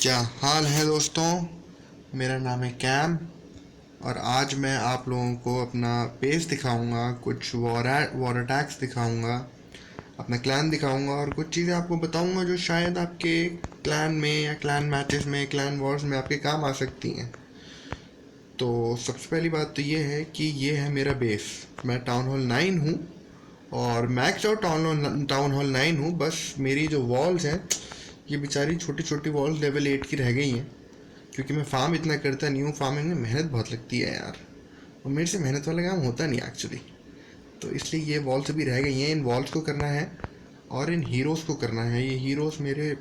क्या हाल है दोस्तों। मेरा नाम है कैम और आज मैं आप लोगों को अपना बेस दिखाऊंगा, कुछ वॉर अटैक्स दिखाऊंगा, अपना क्लैन दिखाऊंगा और कुछ चीज़ें आपको बताऊंगा जो शायद आपके क्लैन में या क्लैन मैचेस में, क्लैन वॉर्स में आपके काम आ सकती हैं। तो सबसे पहली बात तो ये है कि ये है मेरा बेस। मैं टाउन हॉल 9 हूँ और मैक्स आउट टाउन हॉल 9 हूँ। बस मेरी जो वॉल्स हैं ये बेचारी छोटी छोटी वॉल्स लेवल 8 की रह गई हैं, क्योंकि मैं फार्म इतना करता नहीं हूँ। फार्मिंग में मेहनत बहुत लगती है यार, और मेरे से मेहनत वाला काम होता नहीं एक्चुअली। तो इसलिए ये वॉल्स अभी रह गई हैं। इन वॉल्स को करना है और इन हीरोज़ को करना है। ये हीरोज़ मेरे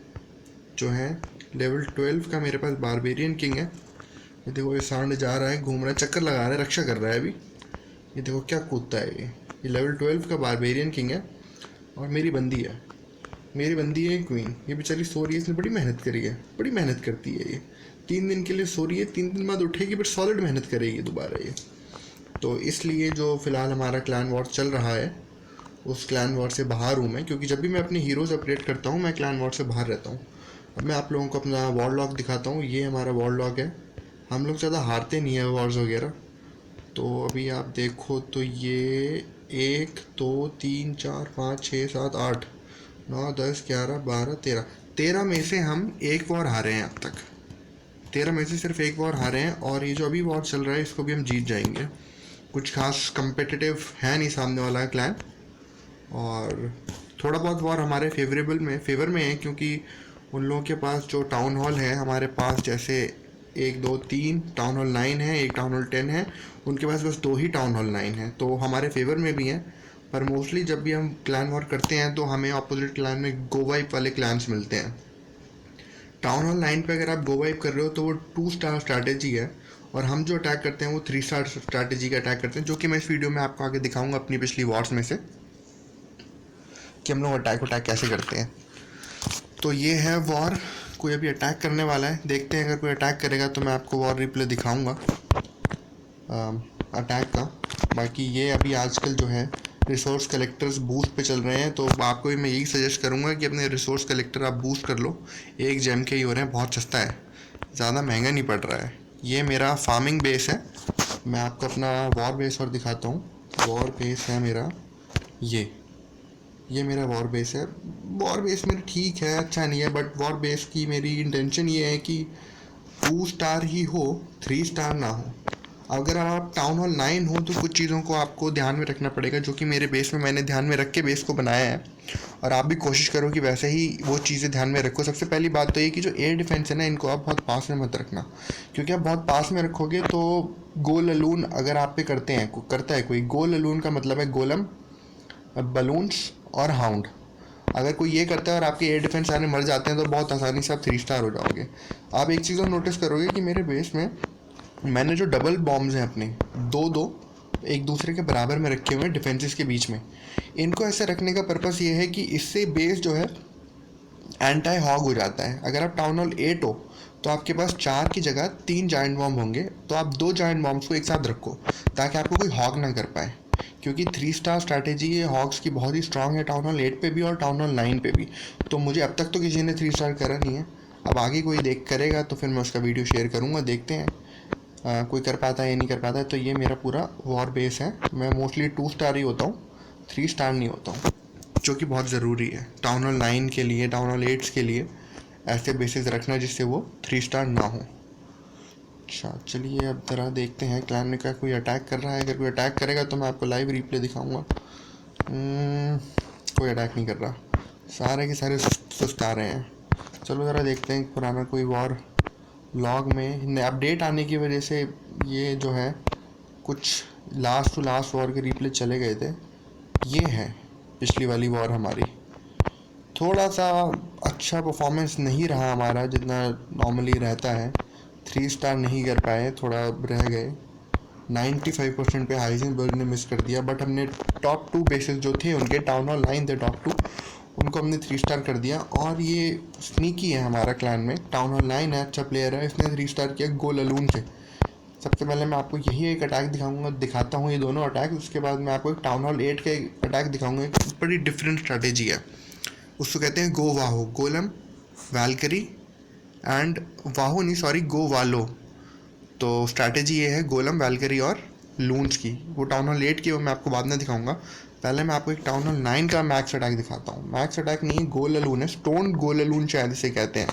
जो हैं लेवल 12 का मेरे पास बारबेरियन किंग है। ये देखो, ये सांड जा रहा है, घूम रहा है, चक्कर लगा रहा है, रक्षा कर रहा है अभी। ये देखो क्या कूदता है। ये लेवल 12 का बारबेरियन किंग है और मेरी बंदी है। मेरी बंदी है क्वीन। ये बेचारी सो रही है, इसने बड़ी मेहनत करी है, बड़ी मेहनत करती है ये। 3 दिन के लिए सो रही है, 3 दिन बाद उठेगी, बट सॉलिड मेहनत करेगी दोबारा ये। तो इसलिए जो फ़िलहाल हमारा क्लैन वॉर चल रहा है, उस क्लैन वॉर से बाहर हूँ मैं, क्योंकि जब भी मैं अपने हीरोज़ अपग्रेड करता हूँ मैं क्लैन वॉर से बाहर रहता हूँ। अब मैं आप लोगों को अपना वॉर लॉग दिखाता हूँ। ये हमारा वॉर लॉग है। हम लोग ज़्यादा हारते नहीं है वॉर्स वगैरह। तो अभी आप देखो तो ये 1 2 3 4 5 6 7 8 9 10 11 12 13, 13 में से हम एक वॉर हारे हैं अब तक। 13 में से सिर्फ एक वॉर हारे हैं और ये जो अभी वॉर चल रहा है इसको भी हम जीत जाएंगे। कुछ खास कंपेटिटिव है नहीं सामने वाला क्लैन, और थोड़ा बहुत वॉर हमारे फेवर में है, क्योंकि उन लोगों के पास जो टाउन हॉल है, हमारे पास जैसे 1 2 3 टाउन हॉल 9 है, एक टाउन हॉल 10 है, उनके पास बस 2 ही टाउन हॉल 9 है, तो हमारे फेवर में भी हैं। पर मोस्टली जब भी हम क्लैन वॉर करते हैं तो हमें अपोजिट क्लैन में गो वाइप वाले क्लैंस मिलते हैं। टाउन हॉल 9 पे अगर आप गो वाइप कर रहे हो तो वो 2 स्टार स्ट्रैटेजी है, और हम जो अटैक करते हैं वो 3 स्टार स्ट्रैटेजी का अटैक करते हैं, जो कि मैं इस वीडियो में आपको आगे दिखाऊंगा अपनी पिछली वॉर्स में से कि हम लोग अटैक कैसे करते हैं। तो ये है वॉर। कोई अभी अटैक करने वाला है, देखते हैं। अगर कोई अटैक करेगा तो मैं आपको वॉर रिप्ले दिखाऊंगा अटैक का। बाकी ये अभी आजकल जो है रिसोर्स कलेक्टर्स बूस्ट पे चल रहे हैं, तो आपको भी मैं यही सजेस्ट करूंगा कि अपने रिसोर्स कलेक्टर आप बूस्ट कर लो। 1 जेम के ही हो रहे हैं, बहुत सस्ता है, ज़्यादा महंगा नहीं पड़ रहा है। ये मेरा फार्मिंग बेस है। मैं आपको अपना वॉर बेस और दिखाता हूँ। वॉर बेस है मेरा ये मेरा वॉर बेस है। वॉर बेस मेरा ठीक है, अच्छा नहीं है, बट वॉर बेस की मेरी इंटेंशन ये है कि 2 स्टार ही हो, 3 स्टार ना हो। अगर आप टाउन हॉल 9 हो तो कुछ चीज़ों को आपको ध्यान में रखना पड़ेगा, जो कि मेरे बेस में मैंने ध्यान में रख के बेस को बनाया है, और आप भी कोशिश करो कि वैसे ही वो चीज़ें ध्यान में रखो। सबसे पहली बात तो ये कि जो एयर डिफेंस है ना, इनको आप बहुत पास में मत रखना, क्योंकि आप बहुत पास में रखोगे तो गोल अलून अगर आप पे करता है कोई, गोल अलून का मतलब है गोलम, बलून्स और हाउंड। अगर कोई ये करता है और आपके एयर डिफेंस सारे मर जाते हैं तो बहुत आसानी से आप 3 स्टार हो जाओगे। आप एक चीज़ और नोटिस करोगे कि मेरे बेस में मैंने जो डबल बॉम्ब्स हैं अपने, दो दो एक दूसरे के बराबर में रखे हुए हैं डिफेंसेस के बीच में। इनको ऐसे रखने का पर्पस ये है कि इससे बेस जो है एंटी हॉग हो जाता है। अगर आप टाउन हॉल 8 हो तो आपके पास 4 की जगह 3 जायंट बॉम्ब होंगे, तो आप 2 जायंट बॉम्ब्स को एक साथ रखो ताकि आपको कोई हॉग ना कर पाए, क्योंकि 3 स्टार स्ट्रैटेजी ये हॉग्स की बहुत ही स्ट्रांग है टाउन हॉल 8 पे भी और टाउन हॉल 9 पे भी। तो मुझे अब तक तो किसी ने 3 स्टार करा नहीं है। अब आगे कोई देख करेगा तो फिर मैं उसका वीडियो शेयर करूँगा, देखते हैं कोई कर पाता है या नहीं कर पाता है। तो ये मेरा पूरा वॉर बेस है। मैं मोस्टली 2 स्टार ही होता हूँ, 3 स्टार नहीं होता हूँ, जो कि बहुत ज़रूरी है टाउन हॉल 9 के लिए, टाउन हॉल 8 के लिए ऐसे बेसिस रखना जिससे वो 3 स्टार ना हो। अच्छा चलिए, अब ज़रा देखते हैं क्लैन में क्या कोई अटैक कर रहा है। अगर कोई अटैक करेगा तो मैं आपको लाइव रिप्ले दिखाऊंगा। कोई अटैक नहीं कर रहा, सारे के सारे सुस्त आ रहे हैं। चलो ज़रा देखते हैं पुराना कोई वॉर लॉग में अपडेट आने की वजह से ये जो है कुछ लास्ट टू लास्ट वॉर के रिप्ले चले गए थे। ये है पिछली वाली वॉर हमारी। थोड़ा सा अच्छा परफॉर्मेंस नहीं रहा हमारा जितना नॉर्मली रहता है, 3 स्टार नहीं कर पाए, थोड़ा रह गए। 95% पे हाइजेनबर्ग ने मिस कर दिया, बट हमने टॉप 2 बेसिस जो थे उनके, टाउन हॉल 9 थे टॉप 2, उनको हमने 3 स्टार कर दिया। और ये स्नीकी है हमारा क्लैन में। टाउन हॉल 9 है, अच्छा प्लेयर है, इसने 3 स्टार किया गोल अलून से। सबसे पहले मैं आपको यही एक अटैक दिखाता हूँ, ये दोनों अटैक। उसके बाद मैं आपको एक टाउन हॉल 8 का एक अटैक दिखाऊंगा। एक बड़ी डिफरेंट स्ट्रैटेजी है, उसको कहते हैं गो वाहो, गोलम, वैल्करी एंड वाहो नहीं, सॉरी, गो वालो। तो स्ट्रैटेजी ये है गोलम, वैल्करी और लून्स की। वो टाउन हॉल 8 की वो मैं आपको बाद में दिखाऊंगा। पहले मैं आपको एक टाउन हॉल 9 का मैक्स अटैक दिखाता हूँ। मैक्स अटैक नहीं, गोल ललून है, स्टोन गोल ललून शायद इसे कहते हैं।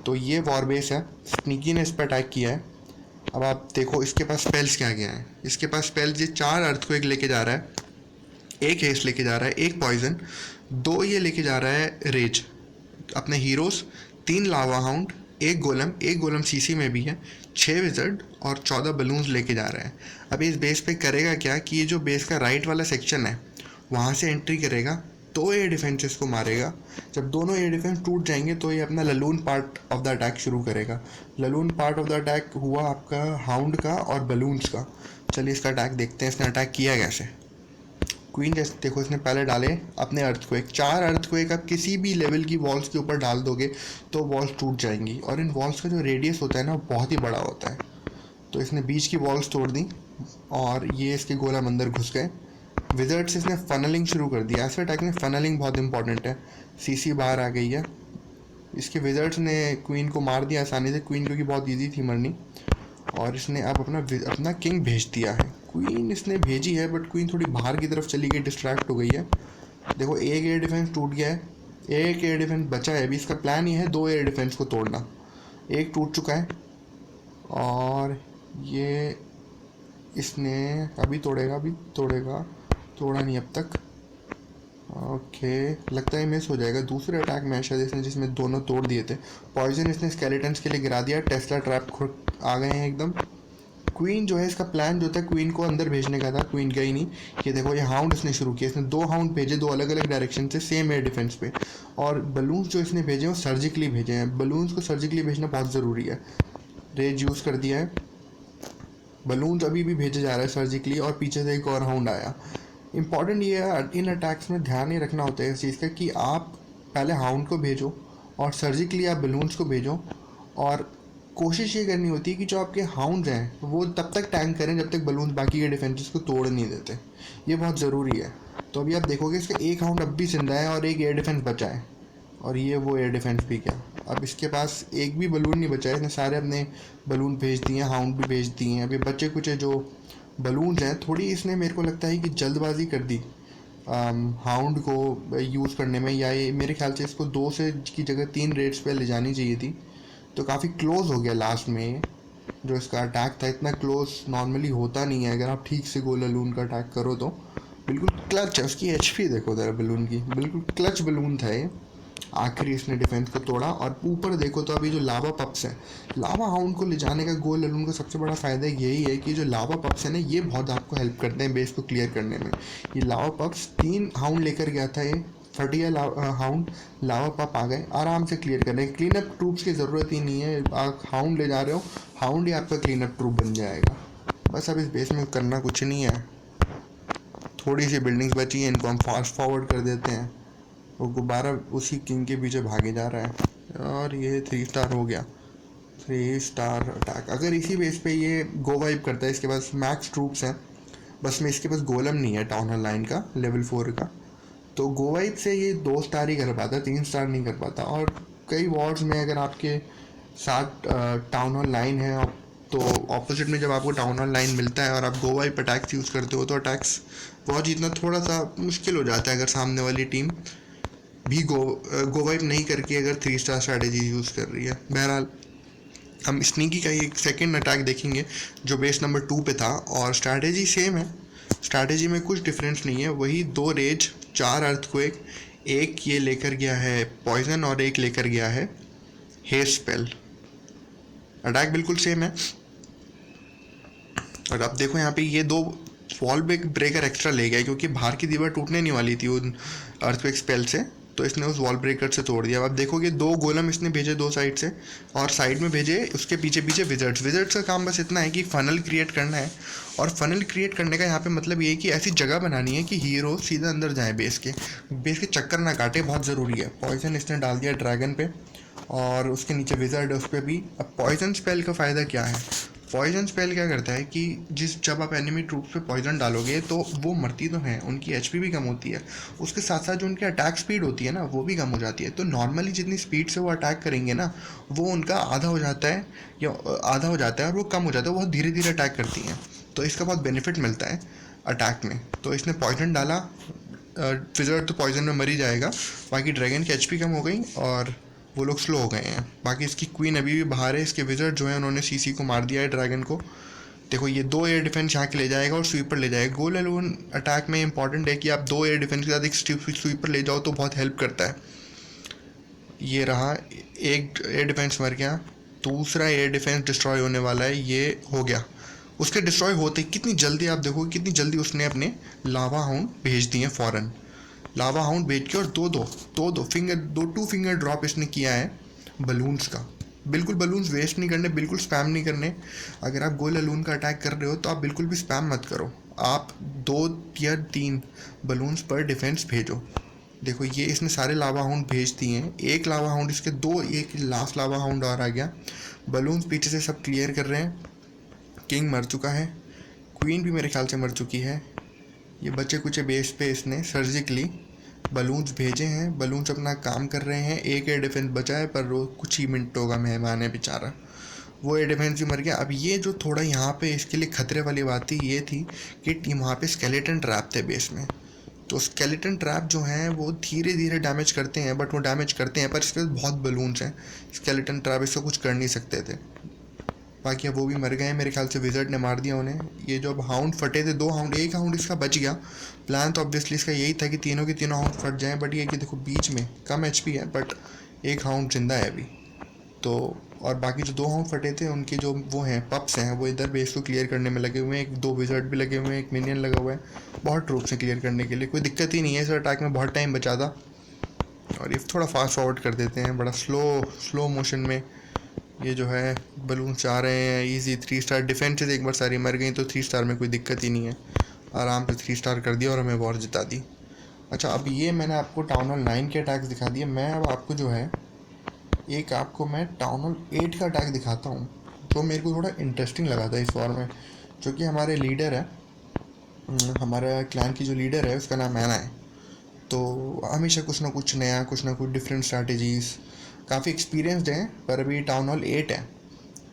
तो ये वॉर बेस है, स्नीकी ने इस पर अटैक किया है। अब आप देखो इसके पास स्पेल्स क्या क्या है। इसके पास स्पेल्स, ये 4 अर्थक्वेक लेके जा रहा है, एक हेस्ट लेके जा रहा है, एक पॉइजन, 2 ये लेके जा रहा है रेज अपने हीरोज, 3 लावा हाउंड, एक गोलम सीसी में भी है, 6 विजर्ड और 14 बलून्स लेके जा रहा है। अब इस बेस पे करेगा क्या कि ये जो बेस का राइट वाला सेक्शन है वहाँ से एंट्री करेगा, तो एयर डिफेंसेस को मारेगा। जब दोनों एयर डिफेंस टूट जाएंगे तो ये अपना ललून पार्ट ऑफ द अटैक शुरू करेगा। ललून पार्ट ऑफ द अटैक हुआ आपका हाउंड का और बलून्स का। चलिए इसका अटैक देखते हैं, इसने अटैक किया कैसे। क्वीन जैसे देखो, इसने पहले डाले अपने अर्थक्वेक, 4 अर्थक्वेक आप किसी भी लेवल की वॉल्स के ऊपर डाल दोगे तो वॉल्स टूट जाएंगी। और इन वॉल्स का जो रेडियस होता है ना वो बहुत ही बड़ा होता है। तो इसने बीच की वॉल्स तोड़ दी और ये इसके गोला अंदर घुस गए। विजर्ड्स इसने फनलिंग शुरू कर दिया। ऐसे अटैक में फनलिंग बहुत इंपॉर्टेंट है। सीसी बाहर आ गई है। इसके विजर्ड्स ने क्वीन को मार दिया आसानी से, क्वीन क्योंकि बहुत ईजी थी मरनी। और इसने अब अपना किंग भेज दिया है। क्वीन इसने भेजी है बट क्वीन थोड़ी बाहर की तरफ चली गई, डिस्ट्रैक्ट हो गई है। देखो एक एयर डिफेंस टूट गया है, एक एयर डिफेंस बचा है। अभी इसका प्लान ये है 2 एयर डिफेंस को तोड़ना। एक टूट चुका है और ये इसने अभी तोड़ेगा, तोड़ा नहीं अब तक। ओके, लगता है मिस हो जाएगा। दूसरे अटैक में शायद इसने जिसमें दोनों तोड़ दिए थे। पॉइजन इसने स्केलेटन्स के लिए गिरा दिया। टेस्ला ट्रैप खुद आ गए हैं एकदम। क्वीन जो है, इसका प्लान जो था क्वीन को अंदर भेजने का था, क्वीन गई नहीं। ये देखो ये हाउंड इसने शुरू किया। इसने 2 हाउंड भेजे, 2 अलग अलग डायरेक्शन से, सेम एयर डिफेंस पे। और बलून्स जो इसने भेजे वो सर्जिकली भेजे हैं। बलून्स को सर्जिकली भेजना बहुत ज़रूरी है। रेज यूज़ कर दिया है। बलून्स अभी भी भेजा जा रहा है सर्जिकली और पीछे से एक और हाउंड आया। इंपॉर्टेंट ये है, इन अटैक्स में ध्यान ये रखना होता है इस चीज़ का कि आप पहले हाउंड को भेजो और सर्जिकली आप बलून्स को भेजो। और कोशिश ये करनी होती है कि जो आपके हाउंड्स हैं वो तब तक टैंक करें जब तक बलून्स बाकी के डिफेंसेस को तोड़ नहीं देते। ये बहुत ज़रूरी है। तो अभी आप देखोगे इसका एक हाउंड अब भी जिंदा है और एक एयर डिफेंस बचा है। और ये वो एयर डिफेंस भी क्या, अब इसके पास एक भी बलून नहीं बचा है। इसने सारे अपने बलून भेज दिए हैं, हाउंड भी भेज दिए हैं। अभी बचे कुछ जो बलून्स हैं, थोड़ी इसने मेरे को लगता है कि जल्दबाजी कर दी हाउंड को यूज़ करने में। या ये मेरे ख्याल से इसको 2 से की जगह 3 रेट्स पे ले जानी चाहिए थी। तो काफ़ी क्लोज हो गया लास्ट में। जो इसका अटैक था इतना क्लोज नॉर्मली होता नहीं है अगर आप ठीक से गोल बलून का अटैक करो तो। बिल्कुल क्लच है, उसकी एचपी देखो ज़रा बलून की, बिल्कुल क्लच बलून था ये। आखिरी इसने डिफेंस को तोड़ा। और ऊपर देखो तो अभी जो लावा पप्स हैं, लावा हाउंड को ले जाने का गोल ललून का सबसे बड़ा फ़ायदा यही है कि जो लावा पप्स हैं ना ये बहुत आपको हेल्प करते हैं बेस को क्लियर करने में। ये लावा पप्स 3 हाउंड लेकर गया था ये फटिया हाउंड, लावा पप आ गए, आराम से क्लियर कर रहे हैं। क्लीन अप ट्रूप्स की ज़रूरत ही नहीं है। आप हाउंड ले जा रहे हो, हाउंड ही आपका क्लीन अप ट्रूप बन जाएगा। बस अब इस बेस में करना कुछ नहीं है। थोड़ी सी बिल्डिंग्स बची हैं, इनको हम फास्ट फॉरवर्ड कर देते हैं। वो गुब्बारा उसी किंग के पीछे भागे जा रहा है और ये 3 स्टार हो गया। 3 स्टार अटैक। अगर इसी बेस पे ये गो वाइप करता है, इसके पास मैक्स ट्रूप्स हैं, बस में इसके पास गोलम नहीं है टाउन हॉल 9 का, लेवल 4 का। तो गो वाइप से ये 2 स्टार ही कर पाता, 3 स्टार नहीं कर पाता। और कई वॉर्ड्स में अगर आपके साथ टाउन हॉल 9 है तो ऑपोजिट में जब आपको टाउन हॉल 9 मिलता है और आप गो वाइप अटैक्स यूज़ करते हो तो अटैक्स वॉर जीतना थोड़ा सा मुश्किल हो जाता है अगर सामने वाली टीम भी गो वाइप नहीं करके अगर 3 स्टार स्ट्रैटेजी यूज़ कर रही है। बहरहाल हम स्नीकी का एक सेकेंड अटैक देखेंगे जो बेस नंबर 2 पे था। और स्ट्रैटेजी सेम है, स्ट्रैटेजी में कुछ डिफरेंस नहीं है। वही 2 रेज, 4 अर्थक्वेक, एक ये लेकर गया है पॉइजन और एक लेकर गया है हेस्ट स्पेल। अटैक बिल्कुल सेम है। और अब देखो यहाँ पे ये 2 वॉल ब्रेकर एक्स्ट्रा ले गया क्योंकि बाहर की दीवार टूटने नहीं वाली थी उन अर्थक्वेक स्पेल से, तो इसने उस वॉल ब्रेकर से तोड़ दिया। अब देखोगे 2 गोलम इसने भेजे 2 साइड से और साइड में भेजे उसके पीछे पीछे विजर्ड्स का काम बस इतना है कि फ़नल क्रिएट करना है। और फ़नल क्रिएट करने का यहाँ पे मतलब ये है कि ऐसी जगह बनानी है कि हीरो सीधा अंदर जाए, बेस के चक्कर ना काटे, बहुत ज़रूरी है। पॉइजन इसने डाल दिया ड्रैगन पे और उसके नीचे विजर्ड है उस पर भी। अब पॉइजन स्पेल का फ़ायदा क्या है, पॉइजन स्पेल क्या करता है कि जब आप एनिमी ट्रूप्स पे पॉइजन डालोगे तो वो मरती तो हैं, उनकी एचपी भी कम होती है, उसके साथ साथ जो उनकी अटैक स्पीड होती है ना वो भी कम हो जाती है। तो नॉर्मली जितनी स्पीड से वो अटैक करेंगे ना वो उनका आधा हो जाता है, या आधा हो जाता है, और वो कम हो जाता है, वो बहुत धीरे धीरे अटैक करती हैं। तो इसका बहुत बेनिफिट मिलता है अटैक में। तो इसने पॉइजन डाला, विज़र्ड तो पॉइजन में मर ही जाएगा, बाकी ड्रैगन की एचपी कम हो गई और वो लोग स्लो हो गए हैं। बाकी इसकी क्वीन अभी भी बाहर है, इसके विज़र्ड जो है उन्होंने सीसी को मार दिया है, ड्रैगन को। देखो ये 2 एयर डिफेंस यहाँ के ले जाएगा और स्वीपर ले जाएगा। गोल एलोन अटैक में इंपॉर्टेंट है कि आप 2 एयर डिफेंस के साथ एक स्वीपर ले जाओ तो बहुत हेल्प करता है। ये रहा, एक एयर डिफेंस मर गया, दूसरा एयर डिफेंस डिस्ट्रॉय होने वाला है, ये हो गया। उसके डिस्ट्रॉय होते कितनी जल्दी, आप देखो कितनी जल्दी उसने अपने लावा हाउंड भेज दिए फ़ौरन। लावा हाउंड भेज के और टू फिंगर ड्रॉप इसने किया है बलून्स का। बिल्कुल बलून्स वेस्ट नहीं करने, बिल्कुल स्पैम नहीं करने। अगर आप गोल अलून का अटैक कर रहे हो तो आप बिल्कुल भी स्पैम मत करो, आप 2 या 3 बलून्स पर डिफेंस भेजो। देखो ये इसने सारे लावा हाउंड भेज दिए हैं, एक लावा हाउंड इसके दो, एक लास्ट लावा हाउंड और आ गया। बलून्स पीछे से सब क्लियर कर रहे हैं। किंग मर चुका है, क्वीन भी मेरे ख्याल से मर चुकी है। ये बचे कुछ बेस पे इसने सर्जिकली बलून्स भेजे हैं, बलून्स अपना काम कर रहे हैं। एक एयर डिफेंस बचा है पर वो कुछ ही मिनटों का मेहमान है बेचारा, वो एयर डिफेंस भी मर गया। अब ये जो थोड़ा यहाँ पे इसके लिए खतरे वाली बात थी ये थी कि वहाँ पे स्केलेटन ट्रैप थे बेस में। तो स्केलेटन ट्रैप जो हैं वो धीरे धीरे डैमेज करते हैं, बट वो डैमेज करते हैं, पर इसके बहुत बलून्स हैं, स्केलेटन ट्रैप इसको कुछ कर नहीं सकते थे। बाकी अब वो भी मर गए, मेरे ख्याल से विज़र्ड ने मार दिया उन्हें। ये जो अब हाउंड फटे थे, 2 हाउंड, एक हाउंड इसका बच गया। प्लान तो ऑब्वियसली इसका यही था कि तीनों के तीनों हाउंड फट जाएं, बट ये कि देखो बीच में कम एचपी है, बट एक हाउंड जिंदा है अभी तो। और बाकी जो 2 हाउंड फटे थे उनके जो वो हैं पप्स हैं वो इधर बेस को क्लियर करने में लगे हुए हैं, 2 विज़र्ड भी लगे हुए हैं, एक मिनियन लगा हुआ है। बहुत ट्रूप्स हैं क्लियर करने के लिए, कोई दिक्कत ही नहीं है। इस अटैक में बहुत टाइम बचा था और ये थोड़ा फास्ट फॉरवर्ड कर देते हैं, बड़ा स्लो मोशन में। ये जो है बलून आ रहे हैं, इजी 3 स्टार डिफेंसेस एक बार सारी मर गई तो 3 स्टार में कोई दिक्कत ही नहीं है, आराम से 3 स्टार कर दिया और हमें वॉर जिता दी। अच्छा, अब ये मैंने आपको टाउन हॉल 9 के अटैक्स दिखा दिए। मैं अब आपको जो है मैं टाउन हॉल 8 का अटैक दिखाता हूँ, जो मेरे को थोड़ा इंटरेस्टिंग लगा था इस वॉर में। क्योंकि हमारे लीडर है, हमारा क्लैन की जो लीडर है उसका नाम मैना है, तो हमेशा कुछ ना कुछ नया, कुछ ना कुछ डिफरेंट स्ट्रैटेजीज़, काफ़ी एक्सपीरियंसड हैं। पर अभी टाउन हॉल 8 है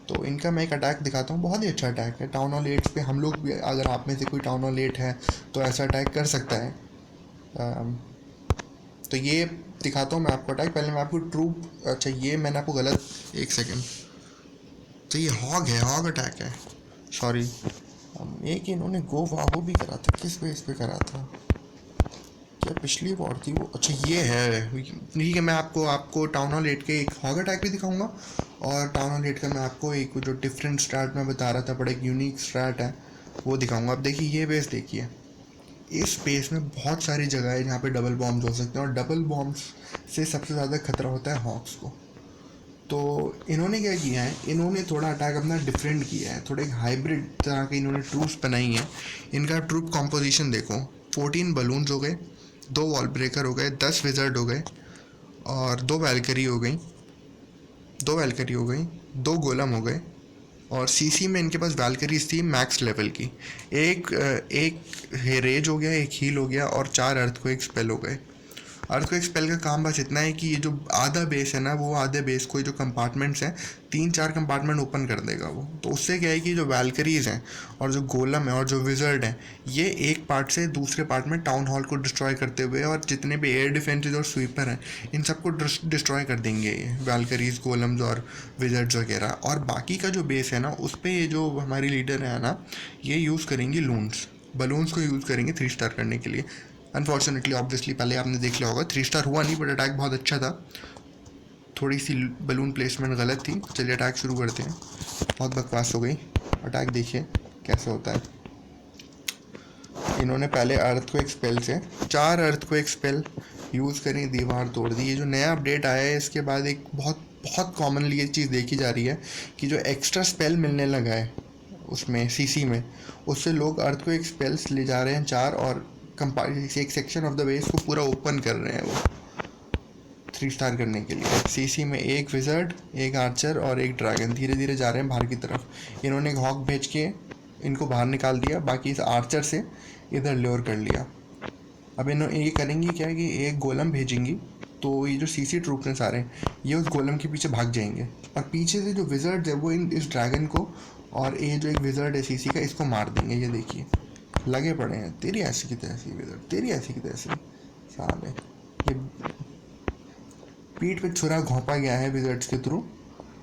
तो इनका मैं एक अटैक दिखाता हूँ, बहुत ही अच्छा अटैक है। टाउन हॉल 8 पे हम लोग भी, अगर आप में से कोई टाउन हॉल 8 है तो ऐसा अटैक कर सकता है। तो ये दिखाता हूँ मैं आपको अटैक। पहले मैं आपको ट्रूप, अच्छा ये मैंने आपको गलत, एक सेकेंड, तो ये हॉग है, हॉग अटैक है, सॉरी। एक इन्होंने गो वाहो भी करा था, किस बेस पे करा था, क्या पिछली वॉर थी वो, अच्छा ये है, ठीक है। मैं आपको टाउन हॉल 8 के एक हॉग अटैक भी दिखाऊंगा और टाउन हॉल 8 का मैं आपको एक जो डिफरेंट स्ट्रैट मैं बता रहा था, बड़ा एक यूनिक स्ट्रैट है, वो दिखाऊंगा। अब देखिए ये बेस देखिए, इस बेस में बहुत सारी जगह है जहाँ पे डबल बॉम्ब्स हो सकते हैं और डबल बॉम्ब्स से सबसे ज़्यादा खतरा होता है हॉक्स को। तो इन्होंने क्या किया है, इन्होंने थोड़ा अटैक अपना डिफरेंट किया है, थोड़ा एक हाइब्रिड तरह की इन्होंने ट्रूप्स बनाई हैं। इनका ट्रूप कॉम्पोजिशन देखो, 14 बलून्स हो गए, 2 वॉल ब्रेकर हो गए, 10 विज़र्ड हो गए और 2 वैल्करी हो गई, 2 गोलम हो गए। और सीसी में इनके पास वैल्करीज थी मैक्स लेवल की, एक रेज हो गया, एक हील हो गया और 4 अर्थक्वेक स्पेल हो गए। अर्थक्वेक स्पेल का काम बस इतना है कि ये जो आधा बेस है ना, वो आधे बेस को जो कंपार्टमेंट्स हैं, 3-4 कंपार्टमेंट ओपन कर देगा वो। तो उससे क्या है कि जो वैल्करीज हैं और जो गोलम है और जो विज़र्ड हैं, ये एक पार्ट से दूसरे पार्ट में टाउन हॉल को डिस्ट्रॉय करते हुए, और जितने भी एयर डिफेंसेज और स्वीपर हैं इन सबको डिस्ट्रॉय कर देंगे ये वैल्करीज, गोलम्स और विज़र्ड्स वगैरह। और बाकी का जो बेस है ना, उस पर ये जो हमारी लीडर है ना, ये यूज़ करेंगी लून्स, बलून्स को यूज़ करेंगे 3 स्टार करने के लिए। अनफॉर्चुनेटली ऑब्वियसली पहले आपने देख लिया होगा 3 स्टार हुआ नहीं, बट अटैक बहुत अच्छा था, थोड़ी सी बलून प्लेसमेंट गलत थी। चलिए अटैक शुरू करते हैं, बहुत बकवास हो गई। अटैक देखिए कैसे होता है। इन्होंने पहले अर्थक्वेक स्पेल से 4 अर्थक्वेक स्पेल यूज़ करी, दीवार तोड़ दी। ये जो नया अपडेट आया है इसके बाद एक बहुत बहुत कॉमनली ये चीज़ देखी जा रही है कि जो एक्स्ट्रा स्पेल मिलने लगा है उसमें सीसी में, उससे लोग अर्थक्वेक स्पेल्स ले जा रहे हैं 4 और एक सेक्शन ऑफ द बेस को पूरा ओपन कर रहे हैं वो। 3 स्टार करने के लिए। सीसी में एक विज़र्ड, एक आर्चर और एक ड्रैगन धीरे धीरे जा रहे हैं बाहर की तरफ। इन्होंने एक हॉक भेज के इनको बाहर निकाल दिया, बाकी इस आर्चर से इधर ल्योर कर लिया। अब इन्होंने ये करेंगी क्या कि एक गोलम भेजेंगी, तो ये जो सीसी ट्रूप्स हैं सारे ये उस गोलम के पीछे भाग जाएंगे, और पीछे से जो विज़र्ड है वो इस ड्रैगन को और ये जो एक विज़र्ड है सीसी का इसको मार देंगे। ये देखिए लगे पड़े हैं, तेरी ऐसी की तैसी विज़र्ड, तेरी ऐसी की तैसी साले। ये पीठ पे छुरा घोंपा गया है विज़र्ड्स के थ्रू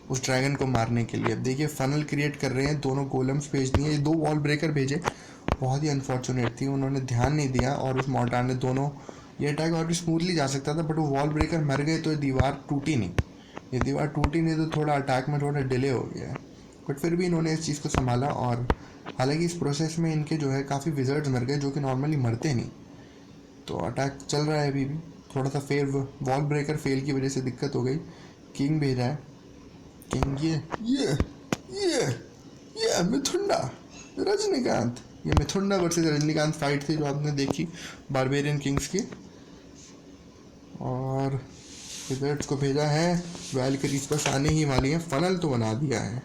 उस ड्रैगन को मारने के लिए। अब देखिए फनल क्रिएट कर रहे हैं, दोनों गोलम्स भेज दिए, ये 2 वॉल ब्रेकर भेजे, बहुत ही अनफॉर्चुनेट थी, उन्होंने ध्यान नहीं दिया और उस मॉर्टार ने दोनों, ये अटैक और भी स्मूथली जा सकता था बट वो वॉल ब्रेकर मर गए तो ये दीवार टूटी नहीं। ये दीवार टूटी नहीं तो थोड़ा अटैक में थोड़ा डिले हो गया है, बट फिर भी इन्होंने इस चीज़ को संभाला। और हालांकि इस प्रोसेस में इनके जो है काफ़ी विज़र्ड्स मर गए जो कि नॉर्मली मरते नहीं, तो अटैक चल रहा है अभी भी। थोड़ा सा फेल, वॉल ब्रेकर फेल की वजह से दिक्कत हो गई। किंग भेजा है, किंग ये मिथुंडा रजनीकांत, ये मिथुंडा वर्सेस रजनीकांत फाइट थी जो आपने देखी बारबेरियन किंग्स की। और विज़र्ड्स को भेजा है, वैल्करीज बस आने ही वाली है। फनल तो बना दिया है,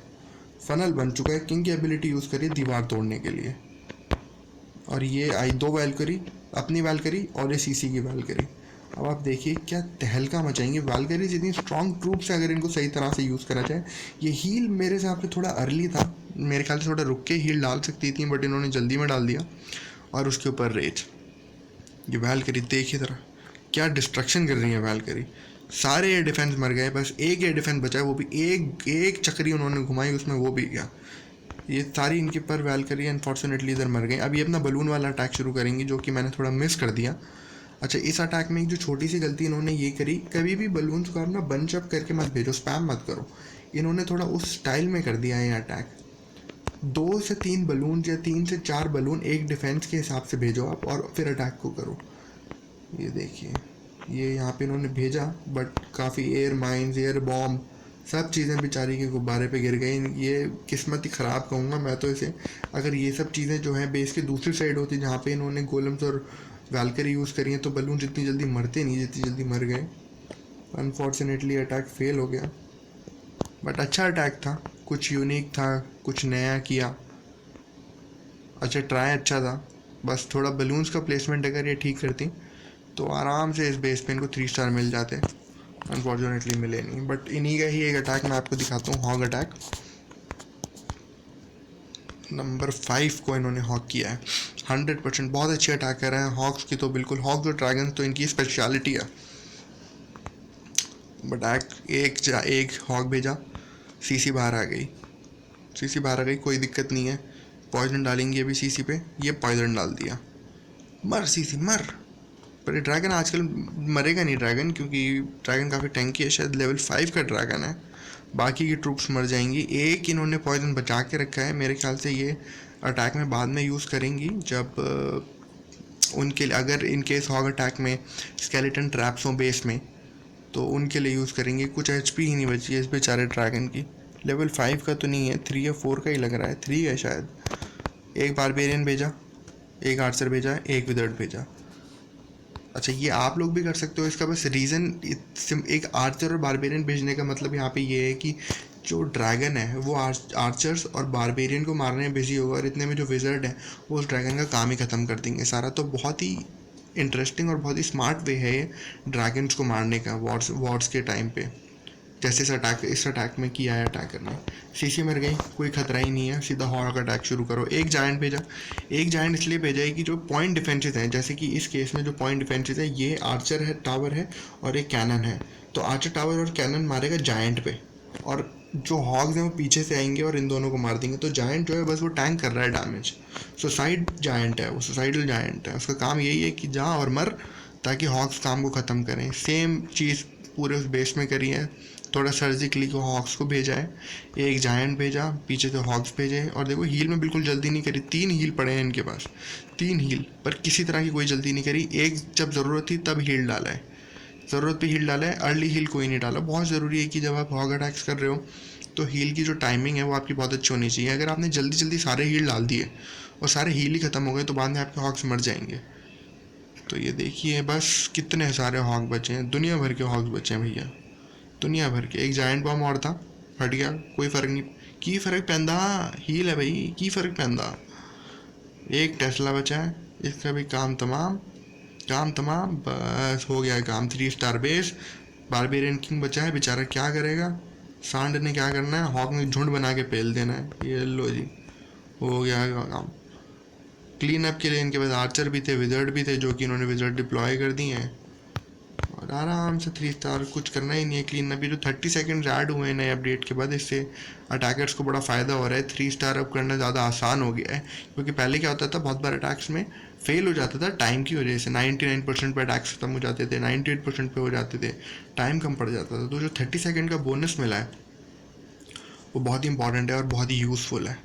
फनल बन चुका है, किंग की एबिलिटी यूज़ करिए दीवार तोड़ने के लिए। और ये आई 2 वैल्करी, अपनी वैल्करी और ये सीसी की वैल्करी। अब आप देखिए क्या तहलका मचाएंगे। वैल्करीज इतनी स्ट्रॉन्ग ट्रूप्स है अगर इनको सही तरह से यूज़ करा जाए। ये हील मेरे हिसाब से थोड़ा अर्ली था, मेरे ख्याल से थोड़ा रुक के हील डाल सकती थी बट इन्होंने जल्दी में डाल दिया। और उसके ऊपर रेज, ये वैल्करी देखिए ज़रा क्या डिस्ट्रक्शन कर रही है वैल्करी। सारे एयर डिफेंस मर गए, बस एक एयर डिफेंस बचा है, वो भी एक चक्री उन्होंने घुमाई उसमें वो भी गया। ये सारी इनके पर वैल्करी अनफॉर्चुनेटली इधर मर गए। अब ये अपना बलून वाला अटैक शुरू करेंगी जो कि मैंने थोड़ा मिस कर दिया। अच्छा, इस अटैक में एक जो छोटी सी गलती इन्होंने ये करी, कभी भी बलून्स को आप ना बंच अप करके मत भेजो, स्पैम मत करो। इन्होंने थोड़ा उस स्टाइल में कर दिया है ये अटैक। 2 से 3 बलून या 3 से 4 बलून एक डिफेंस के हिसाब से भेजो आप और फिर अटैक को करो। ये देखिए ये यहाँ पे इन्होंने भेजा बट काफ़ी एयर माइंस, एयर बॉम्ब, सब चीज़ें बेचारी के गुब्बारे पे गिर गई। ये किस्मत ही ख़राब कहूँगा मैं तो इसे। अगर ये सब चीज़ें जो हैं बेस की दूसरी साइड होती जहाँ पे इन्होंने गोलम्स और वैल्करी यूज़ करी हैं तो बलून जितनी जल्दी मरते नहीं जितनी जल्दी मर गए। अनफॉर्चुनेटली अटैक फेल हो गया, बट अच्छा अटैक था, कुछ यूनिक था, कुछ नया किया। अच्छा ट्राई अच्छा था, बस थोड़ा बलून्स का प्लेसमेंट अगर ये ठीक करती तो आराम से इस बेस पे इनको 3 स्टार मिल जाते। अनफॉर्चुनेटली मिले नहीं, बट इन्हीं का ही एक अटैक मैं आपको दिखाता हूँ, हॉग अटैक। नंबर 5 को इन्होंने हॉग किया है 100%, बहुत अच्छी अटैक कर रहे हैं हॉग्स की तो बिल्कुल। हॉग्स और ड्रैगन तो इनकी स्पेशलिटी है। बट एक हॉग भेजा, सीसी बाहर आ गई, सीसी बाहर आ गई, कोई दिक्कत नहीं है। पॉइजन डालेंगे अभी सीसी पे, ये पॉइजन डाल दिया, मर सीसी मर। पर ये ड्रैगन आजकल मरेगा नहीं ड्रैगन, क्योंकि ड्रैगन काफ़ी टैंकी है, शायद लेवल 5 का ड्रैगन है। बाकी की ट्रूप्स मर जाएंगी। एक इन्होंने पॉइजन बचा के रखा है, मेरे ख्याल से ये अटैक में बाद में यूज़ करेंगी जब उनके लिए, अगर इनकेस हॉग अटैक में स्केलेटन ट्रैप्स हों बेस में तो उनके लिए यूज़ करेंगे। कुछ HP ही नहीं बची है इस बेचारे ड्रैगन की। लेवल 5 का तो नहीं है, 3 या 4 का ही लग रहा है, 3 है शायद। एक बारबेरियन भेजा, एक आर्चर भेजा, एक विज़र्ड भेजा। अच्छा, ये आप लोग भी कर सकते हो। इसका बस रीज़न, एक आर्चर और बारबेरियन भेजने का मतलब यहाँ पे ये है कि जो ड्रैगन है वो आर्चर्स और बारबेरियन को मारने में बिजी होगा और इतने में जो विज़र्ड है वो उस ड्रैगन का काम ही ख़त्म कर देंगे सारा। तो बहुत ही इंटरेस्टिंग और बहुत ही स्मार्ट वे है ये ड्रैगन्स को मारने का वॉर्स के टाइम पे, जैसे इस अटैक में किया है अटैकर ने। सीसी मर गई, कोई खतरा ही नहीं है, सीधा हॉग अटैक शुरू करो। एक जायंट भेजा, एक जायंट इसलिए भेजा है कि जो पॉइंट डिफेंसेस हैं, जैसे कि इस केस में जो पॉइंट डिफेंसेस है, ये आर्चर है, टावर है और एक कैनन है। तो आर्चर, टावर और कैनन मारेगा जायंट पे, और जो हॉग्स हैं वो पीछे से आएंगे और इन दोनों को मार देंगे। तो जायंट जो है बस वो टैंक कर रहा है डैमेज। सुसाइड जायंट है वो, सुसाइडल जायंट है, उसका काम यही है कि जा और मर ताकि हॉग्स काम को ख़त्म करें। सेम चीज़ पूरे उस बेस में करी है, थोड़ा सर्जिकली को हॉग्स को भेजा है, एक जायंट भेजा, पीछे से हॉग्स भेजे। और देखो हील में बिल्कुल जल्दी नहीं करी, 3 हील पड़े हैं इनके पास, 3 हील, पर किसी तरह की कोई जल्दी नहीं करी। एक जब ज़रूरत थी तब हील डाला है, ज़रूरत पे हील डाला है, अर्ली हील कोई नहीं डाला। बहुत ज़रूरी है कि जब आप हॉग अटैक्स कर रहे हो तो हील की जो टाइमिंग है वो आपकी बहुत अच्छी होनी चाहिए। अगर आपने जल्दी जल्दी सारे हील डाल दिए और सारे हील ही ख़त्म हो गए तो बाद में आपके हॉग्स मर जाएंगे। तो ये देखिए बस कितने सारे हॉक बचे हैं, दुनिया भर के हॉक्स बचे हैं भैया, दुनिया भर के। एक जायंट बॉम्ब और था, फट गया, कोई फ़र्क नहीं, की फ़र्क पैंदा, हील है भाई, की फ़र्क पैंदा। एक टेस्ला बचा है, इसका भी काम तमाम, काम तमाम, बस हो गया काम। 3 स्टार बेस। बारबेरियन किंग बचा है, बेचारा क्या करेगा, सांड ने क्या करना है, हॉक ने झुंड बना के पेल देना है। ये लो जी, हो गया काम। क्लीन अप के लिए इनके पास आर्चर भी थे, विजर्ड भी थे, जो कि इन्होंने विजर्ड डिप्लॉय कर दिए हैं और आराम से 3 स्टार, कुछ करना ही नहीं है। क्लीन अप, ये जो 30 सेकेंड ऐड हुए हैं नए अपडेट के बाद, इससे अटैकर्स को बड़ा फ़ायदा हो रहा है। 3 स्टार अप करना ज़्यादा आसान हो गया है, क्योंकि पहले क्या होता था, बहुत बार अटैक्स में फेल हो जाता था टाइम की वजह से। 99% पे अटैक्स खत्म हो जाते थे, 98% पे हो जाते थे, टाइम कम पड़ जाता था। तो जो 30 सेकेंड का बोनस मिला है वो बहुत ही इंपॉर्टेंट है और बहुत ही यूज़फुल है।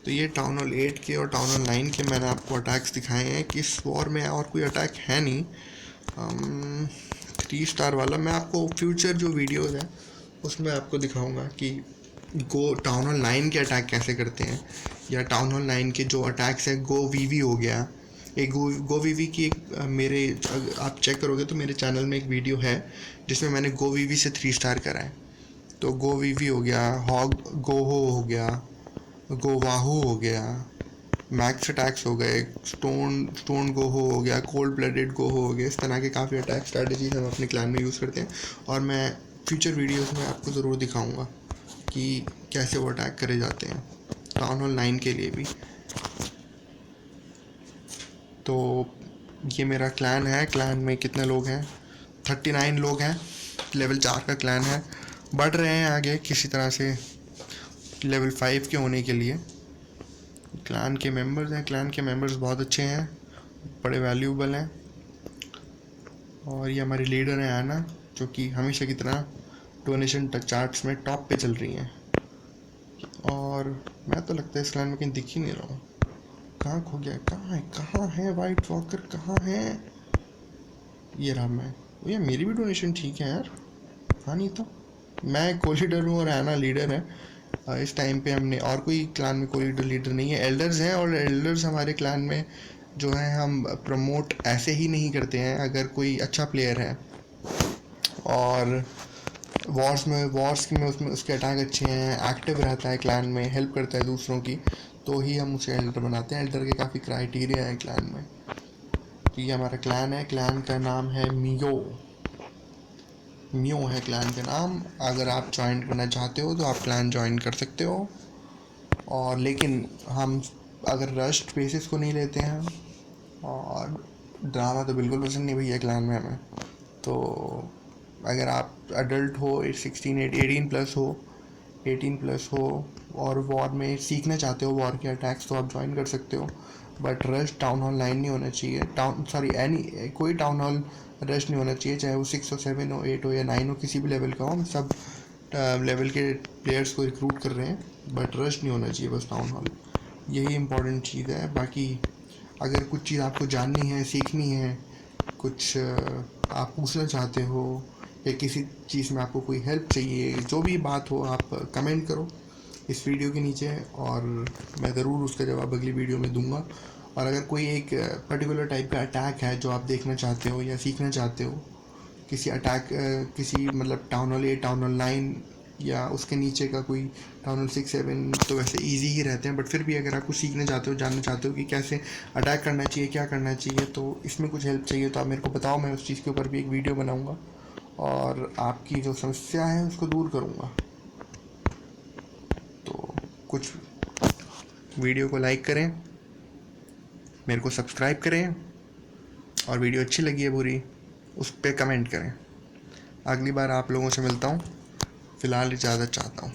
तो ये टाउन हॉल 8 के और टाउन हॉल 9 के मैंने आपको अटैक्स दिखाए हैं कि इस वॉर में और कोई अटैक है नहीं। 3 स्टार वाला मैं आपको फ्यूचर जो वीडियोज़ हैं उसमें आपको दिखाऊंगा कि गो टाउन हॉल 9 के अटैक कैसे करते हैं, या टाउन हॉल 9 के जो अटैक्स है, गो वीवी हो गया। एक गो वीवी की एक मेरे, आप चेक करोगे तो मेरे चैनल में एक वीडियो है जिसमें मैंने गो वीवी से 3 स्टार करा है। तो गो वीवी हो गया, हॉग गोहो हो गया, गोवाहू हो गया, मैक्स अटैक्स हो गए, स्टोन गोहो हो गया, कोल्ड ब्लडेड गोहो हो गया। इस तरह के काफ़ी अटैक स्ट्रैटेजीज हम अपने क्लैन में यूज़ करते हैं और मैं फ्यूचर वीडियोस में आपको ज़रूर दिखाऊंगा कि कैसे वो अटैक करे जाते हैं टाउन हॉल 9 के लिए भी। तो ये मेरा क्लैन है, क्लैन में कितने लोग हैं, 39 लोग हैं, लेवल 4 का क्लैन है। बढ़ रहे हैं आगे किसी तरह से लेवल 5 के होने के लिए। क्लैन के मेंबर्स हैं, क्लैन के मेंबर्स बहुत अच्छे हैं, बड़े वैल्यूबल हैं। और ये हमारी लीडर हैं आना, जो कि हमेशा की तरह डोनेशन चार्ट्स में टॉप पे चल रही हैं। और मैं तो लगता है इस क्लैन में कहीं दिख ही नहीं रहा हूँ, कहाँ खो गया, कहाँ है वाइट वॉकर, कहाँ है। ये रहा मैं, ये मेरी भी डोनेशन ठीक है यार, हाँ नहीं तो मैं को लीडर हूँ और आना लीडर है। इस टाइम पे हमने और कोई क्लान में कोई लीडर नहीं है, एल्डर्स हैं। और एल्डर्स हमारे क्लान में जो है हम प्रमोट ऐसे ही नहीं करते हैं, अगर कोई अच्छा प्लेयर है और वॉर्स में उसमें उसके अटैक अच्छे हैं, एक्टिव रहता है क्लैन में, हेल्प करता है दूसरों की, तो ही हम उसे एल्डर बनाते हैं। एल्डर के काफ़ी क्राइटेरिया हैं क्लैन में। तो ये हमारा क्लैन है, क्लैन का नाम है मियो, म्यो है क्लैन का नाम। अगर आप ज्वाइन करना चाहते हो तो आप क्लैन ज्वाइन कर सकते हो। और लेकिन हम अगर रस्ट बेसिस को नहीं लेते हैं, और ड्रामा तो बिल्कुल पसंद नहीं भैया क्लैन में हमें। तो अगर आप अडल्ट हो, 18 प्लस हो, 18 प्लस हो और वॉर में सीखना चाहते हो, वॉर के अटैक्स, तो आप ज्वाइन कर सकते हो। बट रश टाउन हॉल 9 नहीं होना चाहिए, एनी कोई टाउन हॉल रश नहीं होना चाहिए, चाहे वो 6 हो, 7 हो, 8 हो या 9 हो, किसी भी लेवल का हो। हम सब लेवल के प्लेयर्स को रिक्रूट कर रहे हैं, बट रश नहीं होना चाहिए बस टाउन हॉल, यही इंपॉर्टेंट चीज़ है। बाकी अगर कुछ चीज़ आपको जाननी है, सीखनी है, कुछ आप पूछना चाहते हो, या किसी चीज़ में आपको कोई हेल्प चाहिए, जो भी बात हो, आप कमेंट करो इस वीडियो के नीचे और मैं ज़रूर उसका जवाब अगली वीडियो में दूंगा। और अगर कोई एक पर्टिकुलर टाइप का अटैक है जो आप देखना चाहते हो या सीखना चाहते हो, किसी अटैक, किसी मतलब टाउन हॉल 8, टाउन हॉल 9 या उसके नीचे का कोई टाउन हॉल 6, 7 तो वैसे इजी ही रहते हैं, बट फिर भी अगर आप कुछ सीखना चाहते हो, जानना चाहते हो कि कैसे अटैक करना चाहिए, क्या करना चाहिए, तो इसमें कुछ हेल्प चाहिए तो आप मेरे को बताओ, मैं उस चीज़ के ऊपर भी एक वीडियो बनाऊँगा और आपकी जो समस्या है उसको दूर करूँगा। तो कुछ वीडियो को लाइक करें, मेरे को सब्सक्राइब करें, और वीडियो अच्छी लगी है बुरी उस पर कमेंट करें। अगली बार आप लोगों से मिलता हूँ, फ़िलहाल इजाज़त चाहता हूँ।